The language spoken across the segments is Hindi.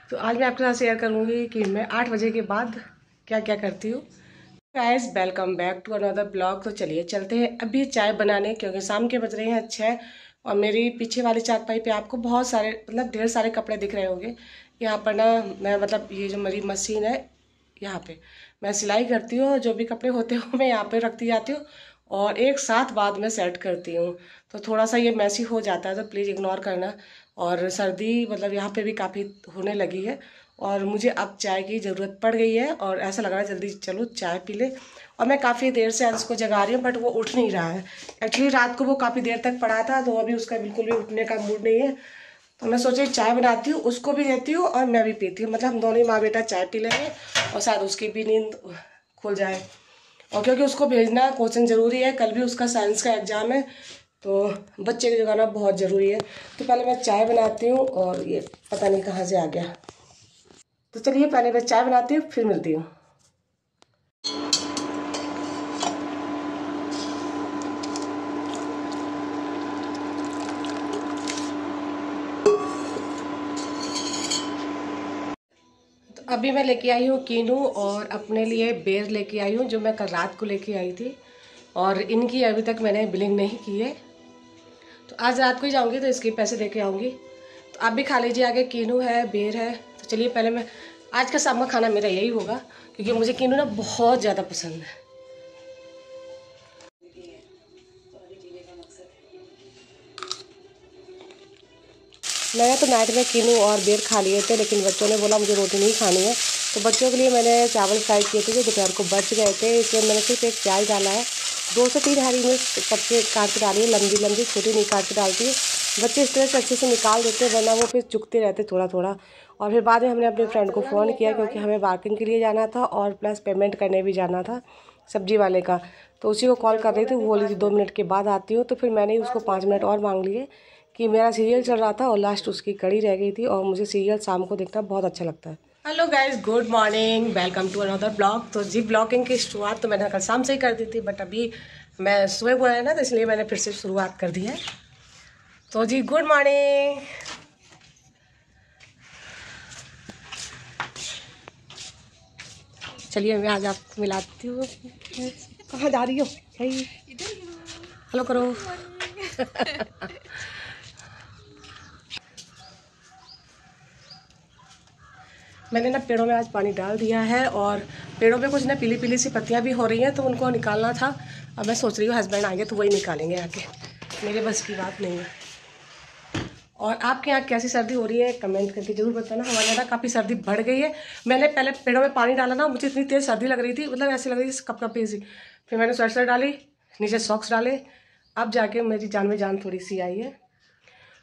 तो आज मैं आपके साथ शेयर करूँगी कि मैं 8 बजे के बाद क्या क्या करती हूँ। Guys welcome back to another blog. तो चलिए चलते हैं अभी चाय बनाने, क्योंकि शाम के बज रहे हैं 6 और मेरी पीछे वाली चारपाई पे आपको बहुत सारे ढेर सारे कपड़े दिख रहे होंगे। यहाँ पर ना मैं ये जो मेरी मशीन है, यहाँ पे मैं सिलाई करती हूँ। जो भी कपड़े होते हैं मैं यहाँ पे रखती जाती हूँ और एक साथ बाद में सेट करती हूँ। तो थोड़ा सा ये मैसी हो जाता है, तो प्लीज़ इग्नोर करना। और सर्दी यहाँ पे भी काफ़ी होने लगी है और मुझे अब चाय की ज़रूरत पड़ गई है और ऐसा लग रहा है जल्दी चलो चाय पी ले। और मैं काफ़ी देर से आज उसको जगा रही हूँ, बट वो उठ नहीं रहा है। एक्चुअली रात को वो काफ़ी देर तक पड़ा था, तो अभी उसका बिल्कुल भी उठने का मूड नहीं है। तो मैं सोची चाय बनाती हूँ, उसको भी देती हूँ और मैं भी पीती हूँ। हम दोनों ही माँ बेटा चाय पी लेंगे और शायद उसकी भी नींद खुल जाए। और क्योंकि उसको भेजना कोचिंग ज़रूरी है, कल भी उसका साइंस का एग्ज़ाम है, तो बच्चे को जगाना बहुत ज़रूरी है। तो पहले मैं चाय बनाती हूँ और ये पता नहीं कहाँ से आ गया। तो चलिए पहले मैं चाय बनाती हूँ, फिर मिलती हूँ। तो अभी मैं लेके आई हूँ कीनू और अपने लिए बेर लेके आई हूँ, जो मैं कल रात को लेके आई थी। और इनकी अभी तक मैंने बिलिंग नहीं की है, तो आज रात को ही जाऊँगी तो इसके पैसे दे के आऊँगी। तो आप भी खा लीजिए, आगे कीनू है, बेर है। तो चलिए पहले मैं आज का शाम का खाना मेरा यही होगा, क्योंकि मुझे कीनू ना बहुत ज़्यादा पसंद है। मैंने तो नाइट में कीनू और बेर खा लिए थे, लेकिन बच्चों ने बोला मुझे रोटी नहीं खानी है। तो बच्चों के लिए मैंने चावल फ्राई किए थे जो दोपहर को बच गए थे, इसलिए मैंने सिर्फ एक प्याज डाला है। 2 से 3 हरी मिर्च कच्चे काट के डाली है, लंबी लंबी, छोटी नहीं काट के डालती है। बच्चे इस तरह से अच्छे से निकाल देते हैं, वरना वो फिर चुकते रहते थोड़ा थोड़ा। और फिर बाद में हमने अपने फ्रेंड को फ़ोन किया, क्योंकि हमें मार्केटिंग के लिए जाना था और प्लस पेमेंट करने भी जाना था सब्जी वाले का। तो उसी को कॉल कर रही थी, वो बोली थी 2 मिनट के बाद आती हूँ। तो फिर मैंने उसको 5 मिनट और मांग लिए कि मेरा सीरियल चल रहा था और लास्ट उसकी कड़ी रह गई थी, और मुझे सीरियल शाम को देखना बहुत अच्छा लगता है। Hello guys, good morning, welcome to another blog. तो जी ब्लॉगिंग की शुरुआत तो मैंने कल शाम से ही कर दी थी, बट अभी मैं सुबह हुआ है ना, तो इसलिए मैंने फिर से शुरुआत कर दी है। तो जी गुड मॉर्निंग। चलिए मैं आज आपको मिलाती हूँ। कहाँ जा रही हो? हेलो करो। मैंने ना पेड़ों में आज पानी डाल दिया है और पेड़ों पे कुछ ना पीली पीली सी पत्तियां भी हो रही हैं, तो उनको निकालना था। अब मैं सोच रही हूँ हस्बैंड आएंगे तो वही निकालेंगे आके, मेरे बस की बात नहीं है। और आपके यहाँ कैसी सर्दी हो रही है कमेंट करके जरूर बताना। हमारे यहाँ काफ़ी सर्दी बढ़ गई है। मैंने पहले पेड़ों में पानी डाला ना, मुझे इतनी तेज़ सर्दी लग रही थी, ऐसे लग रही थी कपकपी सी। फिर मैंने स्वेटर डाली, नीचे सॉक्स डाले, अब जाके मेरी जान में जान थोड़ी सी आई है।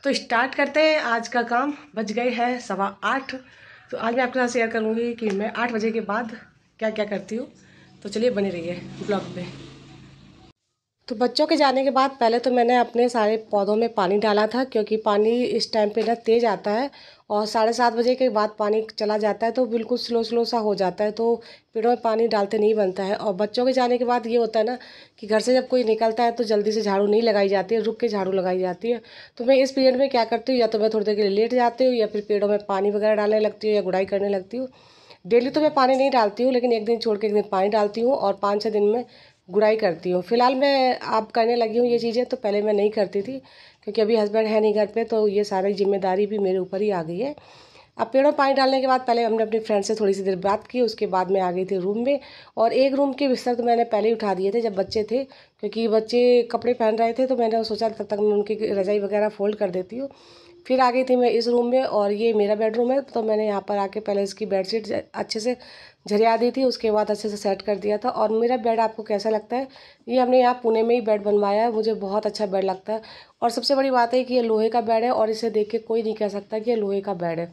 तो स्टार्ट करते हैं आज का काम। बज गए हैं 8:15। तो आज मैं आपके साथ शेयर करूँगी कि मैं 8 बजे के बाद क्या क्या करती हूँ। तो चलिए बने रहिए ब्लॉग पे। तो बच्चों के जाने के बाद पहले तो मैंने अपने सारे पौधों में पानी डाला था, क्योंकि पानी इस टाइम पे ना तेज़ आता है और 7:30 बजे के बाद पानी चला जाता है, तो बिल्कुल स्लो स्लो सा हो जाता है, तो पेड़ों में पानी डालते नहीं बनता है। और बच्चों के जाने के बाद ये होता है ना कि घर से जब कोई निकलता है तो जल्दी से झाड़ू नहीं लगाई जाती है, रुक के झाड़ू लगाई जाती है। तो मैं इस पीरियड में क्या करती हूँ, या तो मैं थोड़ी देर के लिए लेट जाती हूँ या फिर पेड़ों में पानी वगैरह डालने लगती हूँ या गुड़ाई करने लगती हूँ। डेली तो मैं पानी नहीं डालती हूँ, लेकिन एक दिन छोड़ के एक दिन पानी डालती हूँ और 5-6 दिन में गुड़ाई करती हूँ। फिलहाल मैं आप करने लगी हूँ ये चीज़ें, तो पहले मैं नहीं करती थी, क्योंकि अभी हस्बैंड है नहीं घर पे, तो ये सारी जिम्मेदारी भी मेरे ऊपर ही आ गई है। अब पेड़ों में पानी डालने के बाद पहले हमने अपनी फ्रेंड से थोड़ी सी देर बात की, उसके बाद मैं आ गई थी रूम में। और एक रूम के बिस्तर तो मैंने पहले ही उठा दिए थे जब बच्चे थे, क्योंकि बच्चे कपड़े पहन रहे थे, तो मैंने सोचा तब तक मैं उनकी रजाई वगैरह फोल्ड कर देती हूँ। फिर आ गई थी मैं इस रूम में, और ये मेरा बेडरूम है, तो मैंने यहाँ पर आके पहले इसकी बेडशीट अच्छे से झरिया दी थी, उसके बाद अच्छे से सेट कर दिया था। और मेरा बेड आपको कैसा लगता है? ये हमने यहाँ पुणे में ही बेड बनवाया है, मुझे बहुत अच्छा बेड लगता है। और सबसे बड़ी बात है कि ये लोहे का बेड है और इसे देख के कोई नहीं कह सकता कि ये लोहे का बेड है।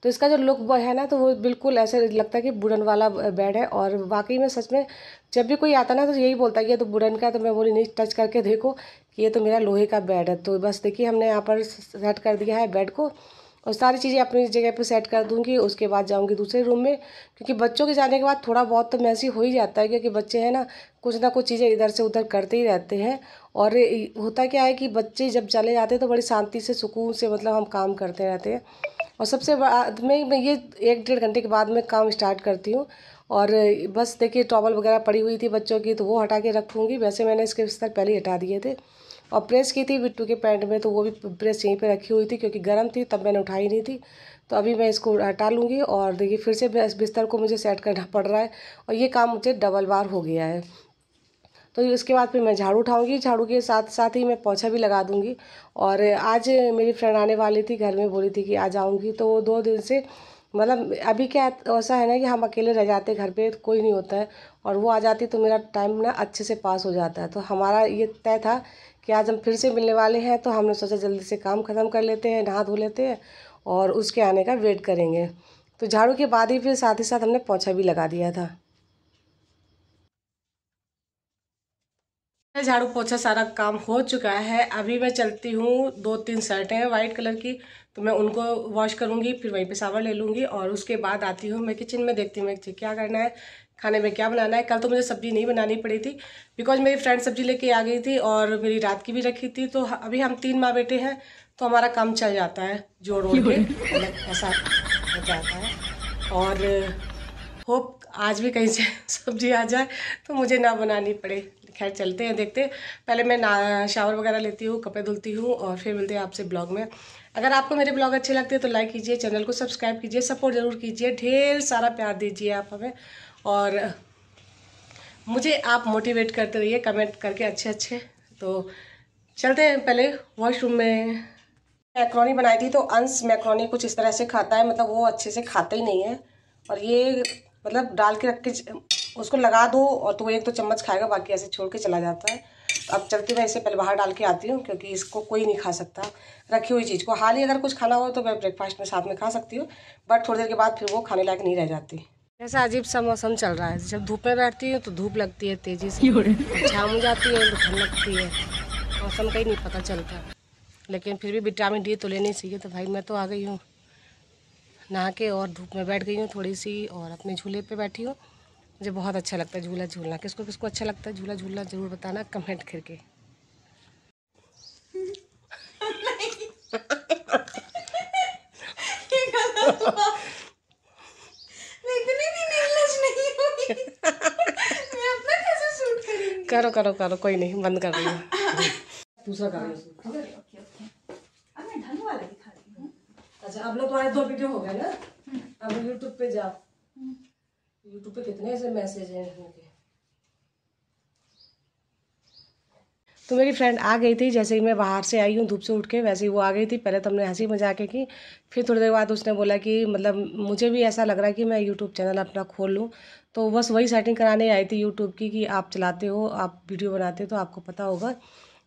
तो इसका जो लुक है ना, तो वो बिल्कुल ऐसे लगता है कि वुडन वाला बेड है। और वाकई में सच में जब भी कोई आता ना तो यही बोलता है कि ये तो वुडन का है, तो मैं बोली नहीं, टच करके देखो कि ये तो मेरा लोहे का बेड है। तो बस देखिए हमने यहाँ पर सेट कर दिया है बेड को, और सारी चीज़ें अपनी जगह पे सेट कर दूँगी। उसके बाद जाऊँगी दूसरे रूम में, क्योंकि बच्चों के जाने के बाद थोड़ा बहुत तो मैसी हो ही जाता है, क्योंकि बच्चे हैं ना कुछ चीज़ें इधर से उधर करते ही रहते हैं। और होता क्या है कि बच्चे जब चले जाते हैं तो बड़ी शांति से सुकून से हम काम करते रहते हैं। और सबसे बाद में मैं ये 1-1.5 घंटे के बाद मैं काम स्टार्ट करती हूँ। और बस देखिए टॉवल वगैरह पड़ी हुई थी बच्चों की, तो वो हटा के रखूँगी। वैसे मैंने इसके बिस्तर पहले ही हटा दिए थे। और प्रेस की थी बिट्टू के पैंट में, तो वो भी प्रेस यहीं पे रखी हुई थी क्योंकि गर्म थी, तब मैंने उठाई नहीं थी। तो अभी मैं इसको हटा लूँगी। और देखिए फिर से बिस्तर को मुझे सेट करना पड़ रहा है, और ये काम मुझे डबल बार हो गया है। तो इसके बाद फिर मैं झाड़ू उठाऊँगी, झाड़ू के साथ साथ ही मैं पोछा भी लगा दूँगी। और आज मेरी फ्रेंड आने वाली थी, घर में बोली थी कि आ जाऊँगी, तो वो 2 दिन से मतलब अभी क्या ऐसा है ना कि हम अकेले रह जाते घर पे, कोई नहीं होता है, और वो आ जाती तो मेरा टाइम ना अच्छे से पास हो जाता है। तो हमारा ये तय था कि आज हम फिर से मिलने वाले हैं, तो हमने सोचा जल्दी से काम ख़त्म कर लेते हैं, नहा धो लेते हैं और उसके आने का वेट करेंगे। तो झाड़ू के बाद ही फिर साथ ही साथ हमने पोछा भी लगा दिया था। झाड़ू पोछा सारा काम हो चुका है। अभी मैं चलती हूँ, 2-3 शर्टें हैं वाइट कलर की, तो मैं उनको वॉश करूँगी, फिर वहीं पे शावर ले लूँगी। और उसके बाद आती हूँ मैं किचन में, देखती हूँ मैं क्या करना है, खाने में क्या बनाना है। कल तो मुझे सब्ज़ी नहीं बनानी पड़ी थी बिकॉज मेरी फ्रेंड सब्ज़ी लेके आ गई थी और मेरी रात की भी रखी थी। तो अभी हम 3 माँ बेटे हैं, तो हमारा काम चल जाता है जोड़ ओढ़ के, मतलब ऐसा हो जाता है। और होप आज भी कहीं से सब्जी आ जाए तो मुझे ना बनानी पड़े। खैर चलते हैं, देखते हैं। पहले मैं शावर वगैरह लेती हूँ, कपड़े धुलती हूँ, और फिर मिलते हैं आपसे ब्लॉग में। अगर आपको मेरे ब्लॉग अच्छे लगते हैं तो लाइक कीजिए, चैनल को सब्सक्राइब कीजिए, सपोर्ट ज़रूर कीजिए, ढेर सारा प्यार दीजिए आप हमें। और मुझे आप मोटिवेट करते रहिए कमेंट करके अच्छे अच्छे। तो चलते हैं, पहले वॉशरूम में। मैक्रोनी बनाई थी, तो अंश मैक्रोनी कुछ इस तरह से खाता है, मतलब वो अच्छे से खाता ही नहीं है। और ये मतलब डाल के रख के उसको लगा दो और तो वो 1-2 चम्मच खाएगा, बाकी ऐसे छोड़ के चला जाता है। तो अब चलती मैं इसे पहले बाहर डाल के आती हूँ क्योंकि इसको कोई नहीं खा सकता रखी हुई चीज़ को। हाल ही अगर कुछ खाना हो तो मैं ब्रेकफास्ट में साथ में खा सकती हूँ, बट थोड़ी देर के बाद फिर वो खाने लायक नहीं रह जाती। ऐसा अजीब सा मौसम चल रहा है, जब धूप में बैठती हूँ तो धूप लगती है तेज़ी से, छाँव हो जाती है तो ठंड लगती है, मौसम का ही नहीं पता चलता। लेकिन फिर भी विटामिन डी तो लेनी चाहिए। तो भाई मैं तो आ गई हूँ नहा के और धूप में बैठ गई हूँ थोड़ी सी, और अपने झूले पे बैठी हूँ। मुझे बहुत अच्छा लगता है झूला झूलना। किसको किसको अच्छा लगता है झूला झूलना, ज़रूर बताना कमेंट करके। करो करो करो, कोई नहीं, बंद कर रही हूँ। दूसरा करो। अच्छा, अब लोग तुम्हारे 2 वीडियो हो गए ना, अब यूट्यूब पे जाओ। यूट्यूब पे कितने ऐसे मैसेज हैं इनके। तो मेरी फ्रेंड आ गई थी, जैसे ही मैं बाहर से आई हूँ धूप से उठ के, वैसे ही वो आ गई थी। पहले तो हमने हंसी मजाक की, फिर थोड़ी देर बाद उसने बोला कि मतलब मुझे भी ऐसा लग रहा है कि मैं यूट्यूब चैनल अपना खोल लूँ। तो बस वही सेटिंग कराने आई थी यूट्यूब की, कि आप चलाते हो, आप वीडियो बनाते हो तो आपको पता होगा।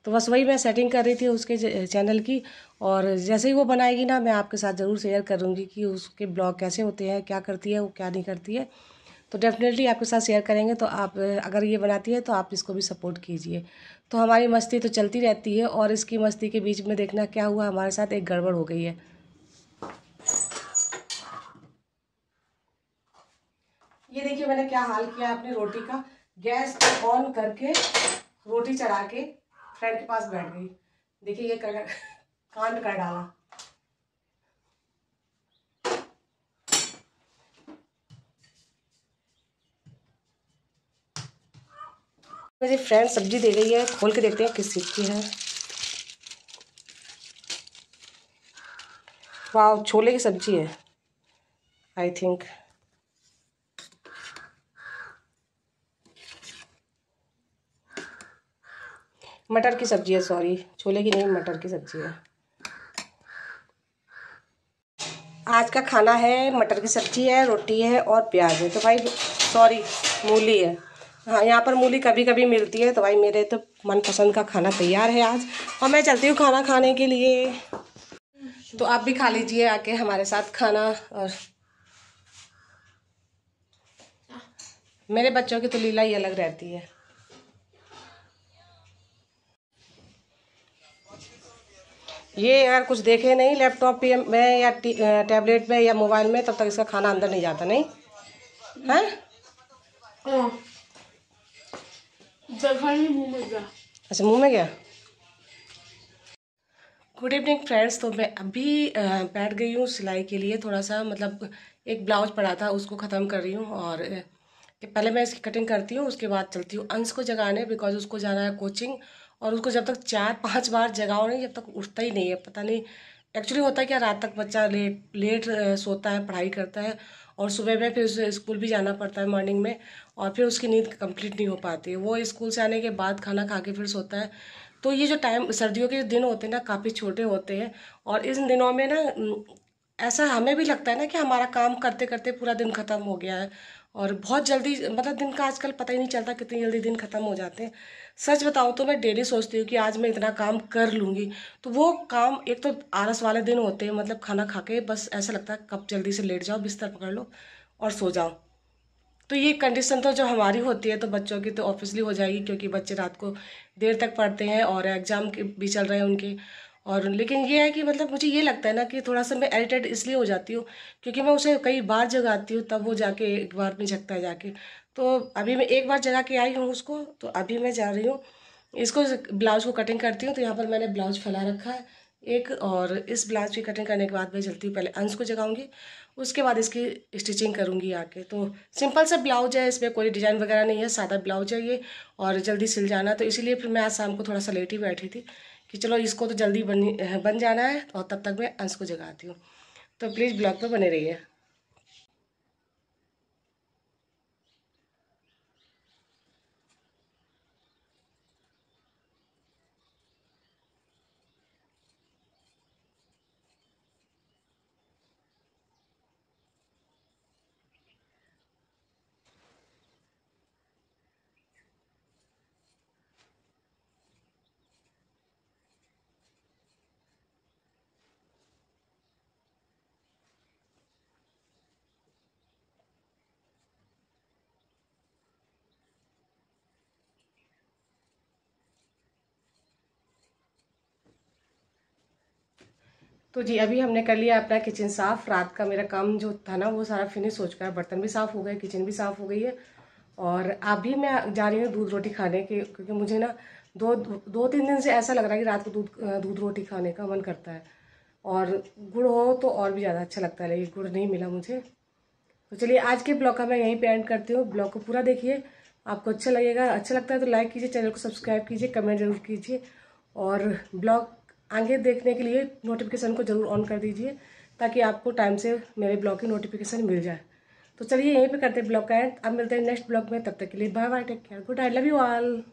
तो बस वही मैं सेटिंग कर रही थी उसके चैनल की। और जैसे ही वो बनाएगी ना, मैं आपके साथ ज़रूर शेयर करूँगी कि उसके ब्लॉग कैसे होते हैं, क्या करती है वो, क्या नहीं करती है। तो डेफिनेटली आपके साथ शेयर करेंगे। तो आप अगर ये बनाती है तो आप इसको भी सपोर्ट कीजिए। तो हमारी मस्ती तो चलती रहती है, और इसकी मस्ती के बीच में देखना क्या हुआ हमारे साथ, एक गड़बड़ हो गई है। ये देखिए मैंने क्या हाल किया अपनी रोटी का, गैस ऑन करके रोटी चढ़ा के फ्रेंड के पास बैठ गई। देखिए ये कांड कर डाला। मेरी फ्रेंड सब्जी दे गई है, खोल के देखते हैं किस चीज़ की है। वाह, छोले की सब्जी है आई थिंक। मटर की सब्जी है, सॉरी छोले की नहीं, मटर की सब्जी है। आज का खाना है मटर की सब्जी है, रोटी है और प्याज है। तो भाई सॉरी, मूली है। हाँ, यहाँ पर मूली कभी कभी मिलती है। तो भाई मेरे तो मनपसंद का खाना तैयार है आज, और मैं चलती हूँ खाना खाने के लिए। तो आप भी खा लीजिए आके हमारे साथ खाना। और मेरे बच्चों की तो लीला ही अलग रहती है। ये अगर कुछ देखे नहीं लैपटॉप पे में या टैबलेट में या मोबाइल में, तब तक इसका खाना अंदर नहीं जाता, नहीं है। अच्छा, मुंह में गया। Good evening friends. तो मैं अभी बैठ गई हूँ सिलाई के लिए। थोड़ा सा मतलब एक ब्लाउज पड़ा था उसको ख़त्म कर रही हूँ, और कि पहले मैं इसकी कटिंग करती हूँ, उसके बाद चलती हूँ अंश को जगाने, बिकॉज उसको जाना है कोचिंग। और उसको जब तक 4-5 बार जगाओ नहीं, जब तक उठता ही नहीं है। पता नहीं एक्चुअली होता है क्या, रात तक बच्चा लेट लेट सोता है, पढ़ाई करता है, और सुबह में फिर उसे स्कूल भी जाना पड़ता है मॉर्निंग में, और फिर उसकी नींद कंप्लीट नहीं हो पाती है। वो स्कूल से आने के बाद खाना खा के फिर सोता है। तो ये जो टाइम सर्दियों के दिन होते हैं ना, काफ़ी छोटे होते हैं, और इन दिनों में ना ऐसा हमें भी लगता है ना कि हमारा काम करते करते पूरा दिन ख़त्म हो गया है, और बहुत जल्दी मतलब दिन का आजकल पता ही नहीं चलता कितनी जल्दी दिन ख़त्म हो जाते हैं। सच बताऊँ तो मैं डेली सोचती हूँ कि आज मैं इतना काम कर लूँगी, तो वो काम एक तो आलस वाले दिन होते हैं, मतलब खाना खा के बस ऐसा लगता है कब जल्दी से लेट जाओ, बिस्तर पकड़ लो और सो जाओ। तो ये कंडीशन तो जो हमारी होती है तो बच्चों की तो ऑब्वियसली हो जाएगी, क्योंकि बच्चे रात को देर तक पढ़ते हैं और एग्ज़ाम के भी चल रहे हैं उनके। और लेकिन ये है कि मतलब मुझे ये लगता है ना कि थोड़ा सा मैं इरिटेट इसलिए हो जाती हूँ, क्योंकि मैं उसे कई बार जगाती हूँ, तब वो जाके एक बार में जगता है जाके। तो अभी मैं एक बार जगा के आई हूँ उसको, तो अभी मैं जा रही हूँ इसको ब्लाउज को कटिंग करती हूँ। तो यहाँ पर मैंने ब्लाउज फैला रखा है एक, और इस ब्लाउज की कटिंग करने के बाद मैं चलती हूँ, पहले अंश को जगाऊंगी, उसके बाद इसकी स्टिचिंग करूंगी आके। तो सिंपल सा ब्लाउज है, इसमें कोई डिज़ाइन वगैरह नहीं है, सादा ब्लाउज है ये, और जल्दी सिल जाना। तो इसीलिए फिर मैं आज शाम को थोड़ा सा लेट ही बैठी थी कि चलो इसको तो जल्दी बन जाना है, और तब तक मैं अंश को जगाती हूँ। तो प्लीज़ ब्लॉग पर बने रहिए। तो जी अभी हमने कर लिया अपना किचन साफ़। रात का मेरा काम जो था ना वो सारा फिनिश हो चुका है, बर्तन भी साफ़ हो गए, किचन भी साफ़ हो गई है। और अभी मैं जा रही हूँ दूध रोटी खाने के, क्योंकि मुझे ना 2-3 दिन से ऐसा लग रहा है कि रात को दूध रोटी खाने का मन करता है। और गुड़ हो तो और भी ज़्यादा अच्छा लगता है, लेकिन गुड़ नहीं मिला मुझे। तो चलिए आज के ब्लॉग का मैं यहीं पे एंड करती हूँ। ब्लॉग को पूरा देखिए, आपको अच्छा लगेगा। अच्छा लगता है तो लाइक कीजिए, चैनल को सब्सक्राइब कीजिए, कमेंट जरूर कीजिए, और ब्लॉग आगे देखने के लिए नोटिफिकेशन को जरूर ऑन कर दीजिए, ताकि आपको टाइम से मेरे ब्लॉग की नोटिफिकेशन मिल जाए। तो चलिए यहीं पे करते हैं ब्लॉग का एंड। अब मिलते हैं नेक्स्ट ब्लॉग में, तब तक के लिए bye bye, take care, good night, love you all.